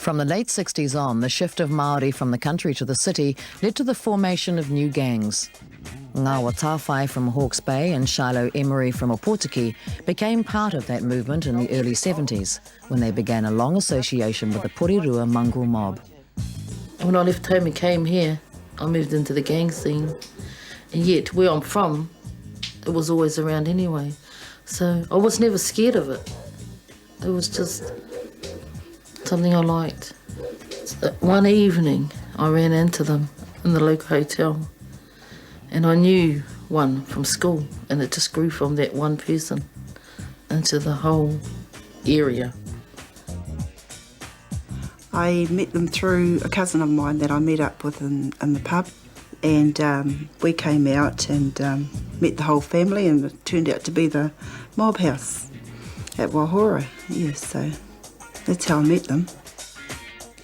From the late 60s on, the shift of Māori from the country to the city led to the formation of new gangs. Ngāwa Tāwhai from Hawke's Bay and Shiloh Emery from Opotiki became part of that movement in the early 70s, when they began a long association with the Porirua mongrel mob. When I left home and came here, I moved into the gang scene. And yet, where I'm from, it was always around anyway. So I was never scared of it. It was just something I liked. So one evening, I ran into them in the local hotel. And I knew one from school, and it just grew from that one person into the whole area. I met them through a cousin of mine that I met up with in the pub, and we came out and met the whole family, and it turned out to be the mob house at Wahora. Yeah, so that's how I met them.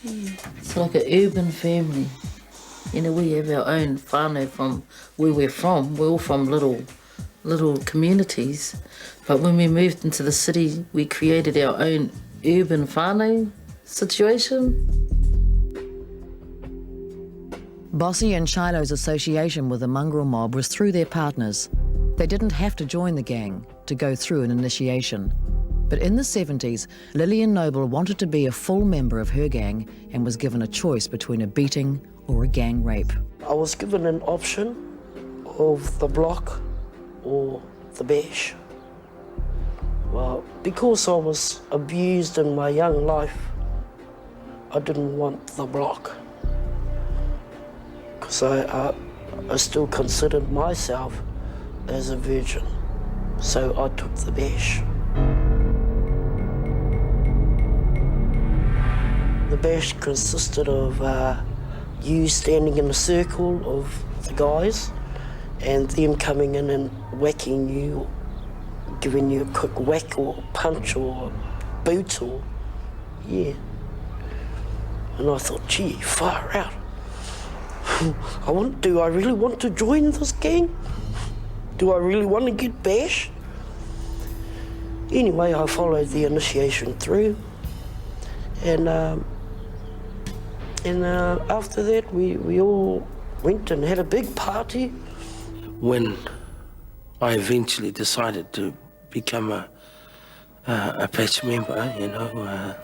Yeah. It's like an urban family. You know, we have our own whānau from where we're from. We're all from little communities. But when we moved into the city, we created our own urban whānau situation. Bossy and Shiloh's association with the mongrel mob was through their partners. They didn't have to join the gang to go through an initiation. But in the 70s, Lillian Noble wanted to be a full member of her gang and was given a choice between a beating or a gang rape. I was given an option of the block or the bash. Well, because I was abused in my young life, I didn't want the block. Because I still considered myself as a virgin. So I took the bash. The bash consisted of you standing in a circle of the guys and them coming in and whacking you, giving you a quick whack or punch or boot or, yeah. And I thought, gee, far out. Do I really want to join this gang? Do I really want to get bashed? Anyway, I followed the initiation through, and after that, we all went and had a big party. When I eventually decided to become a patch member, you know,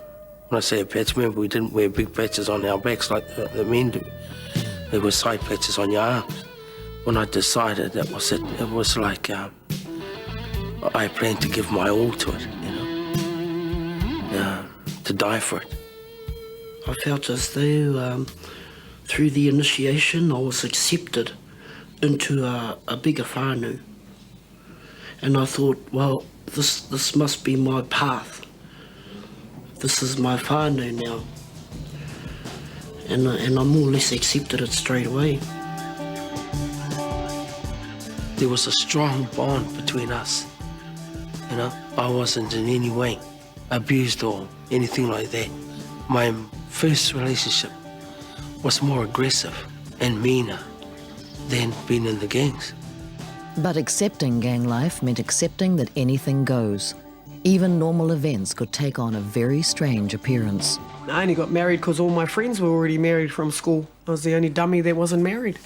when I say a patch member, we didn't wear big patches on our backs like the men do. There were side patches on your arms. When I decided that was it, it was like I planned to give my all to it, you know, to die for it. I felt as though through the initiation I was accepted into a bigger whānau. And I thought, well, this must be my path. This is my whānau now. And I more or less accepted it straight away. There was a strong bond between us. You know, I wasn't in any way abused or anything like that. My first relationship was more aggressive and meaner than being in the gangs. But accepting gang life meant accepting that anything goes. Even normal events could take on a very strange appearance. I only got married because all my friends were already married from school. I was the only dummy that wasn't married.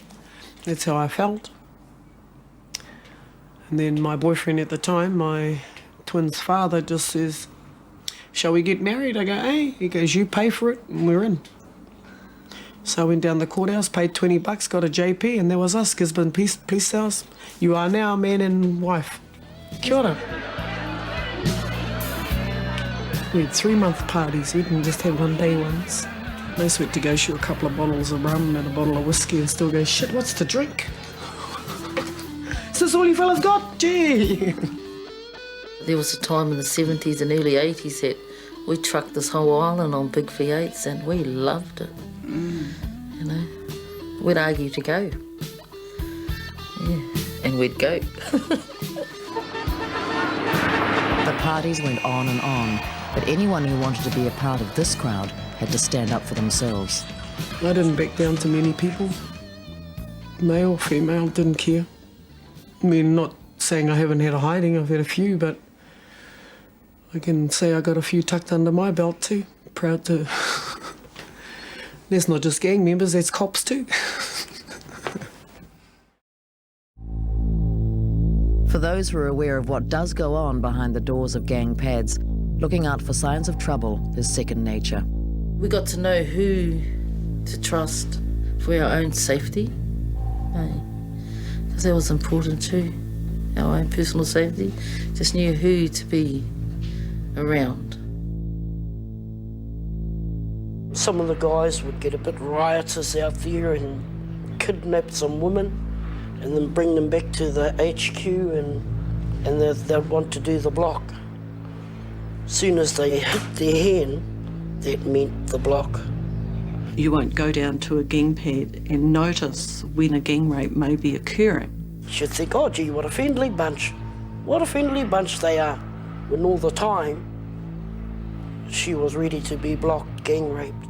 That's how I felt. And then my boyfriend at the time, my twin's father, just says, shall we get married? I go, hey. He goes, you pay for it, and we're in. So I went down the courthouse, paid $20, got a JP, and there was us, Gisborne Police House. You are now man and wife. Kia ora. We had 3-month parties. We didn't just have one-day ones. Most went to go shoot a couple of bottles of rum and a bottle of whiskey and still go, shit, what's to drink? Is this all you fellas got? Gee! There was a time in the 70s and early 80s that we trucked this whole island on big V8s and we loved it. You know, we'd argue to go. Yeah, and we'd go. The parties went on and on, but anyone who wanted to be a part of this crowd had to stand up for themselves. I didn't back down to many people. Male, female, didn't care. I mean, not saying I haven't had a hiding, I've had a few, but I can say I got a few tucked under my belt too. Proud to That's not just gang members, that's cops too. For those who are aware of what does go on behind the doors of gang pads, looking out for signs of trouble is second nature. We got to know who to trust for our own safety. Because that was important too. Our own personal safety. Just knew who to be around. Some of the guys would get a bit riotous out there and kidnap some women and then bring them back to the HQ and they'd want to do the block. As soon as they hit their hand, that meant the block. You won't go down to a gang pad and notice when a gang rape may be occurring. You'd think, oh gee, what a friendly bunch. What a friendly bunch they are. When all the time, she was ready to be blocked, gang raped.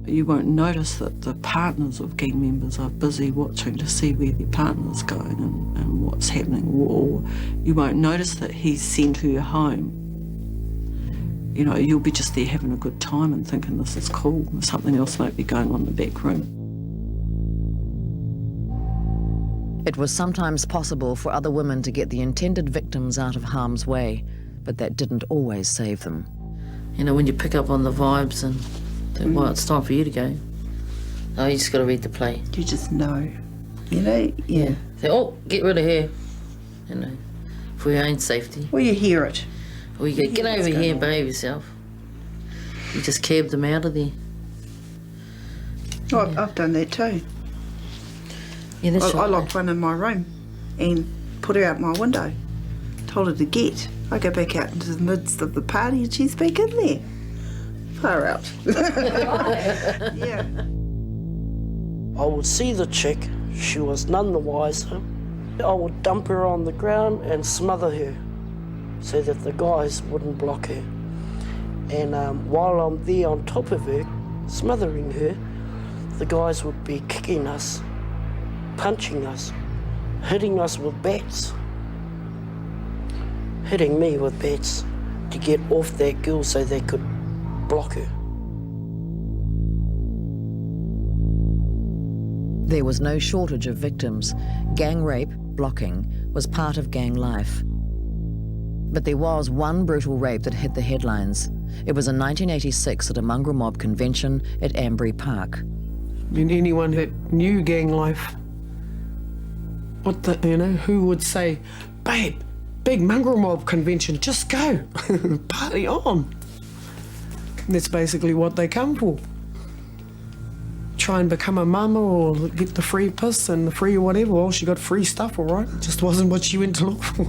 You won't notice that the partners of gang members are busy watching to see where their partner's going and what's happening, or you won't notice that he's sent her home. You know, you'll be just there having a good time and thinking this is cool, and something else might be going on in the back room. It was sometimes possible for other women to get the intended victims out of harm's way, but that didn't always save them. You know, when you pick up on the vibes and think, well, it's time for you to go. Oh, you just got to read the play. You just know, you know? Yeah. Say, oh, get rid of her, you know, for your own safety. Well, you hear it. Or you go, get over here and behave yourself. You just cabbed them out of there. Oh, I've done that too. Yeah, that's I right. locked one in my room and put her out my window. Told her to get. I go back out into the midst of the party and she's back in there. Far out. Yeah. I would see the chick, she was none the wiser. I would dump her on the ground and smother her so that the guys wouldn't block her. And while I'm there on top of her, smothering her, the guys would be kicking us, punching us, hitting us with bats. Hitting me with bats to get off that girl so they could block her. There was no shortage of victims. Gang rape, blocking, was part of gang life. But there was one brutal rape that hit the headlines. It was in 1986 at a mongrel mob convention at Ambury Park. I mean, anyone that knew gang life, who would say, babe, big mongrel mob convention, just go, party on. And that's basically what they come for. Try and become a mama or get the free piss and the free whatever. Well, she got free stuff, all right. It just wasn't what she went to look for.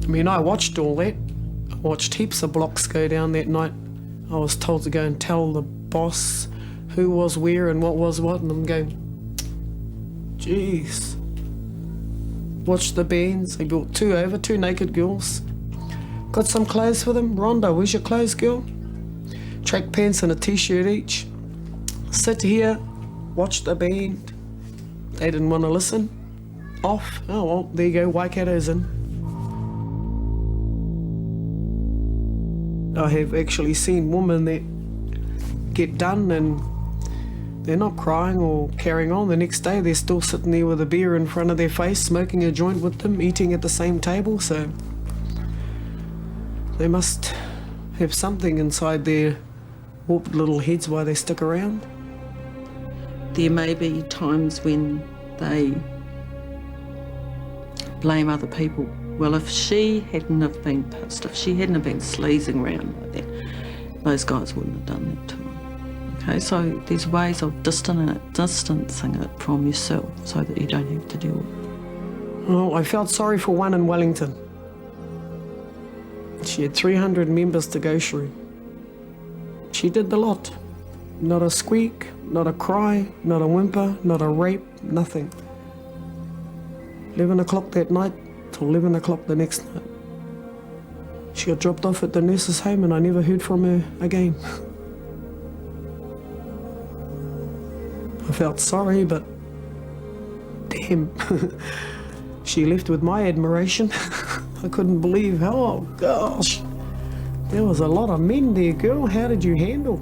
I mean, I watched all that. I watched heaps of blocks go down that night. I was told to go and tell the boss who was where and what was what, and I'm going, jeez. Watched the bands. They brought two naked girls. Got some clothes for them. Rhonda, where's your clothes, girl? Track pants and a t-shirt each. Sit here, watch the band. They didn't want to listen. Off. Oh, well, there you go. Waikato's in. I have actually seen women that get done and they're not crying or carrying on. The next day they're still sitting there with a beer in front of their face, smoking a joint with them, eating at the same table. So they must have something inside their warped little heads why they stick around. There may be times when they blame other people. Well, if she hadn't have been pissed, if she hadn't have been sleazing around like that, those guys wouldn't have done that to her. Okay, so there's ways of distancing it from yourself so that you don't have to deal with it. Well, I felt sorry for one in Wellington. She had 300 members to go through. She did the lot. Not a squeak, not a cry, not a whimper, not a rape, nothing. 11 o'clock that night till 11 o'clock the next night. She got dropped off at the nurse's home and I never heard from her again. I felt sorry, but damn, she left with my admiration. I couldn't believe how, oh gosh, There was a lot of men there, girl. How did you handle?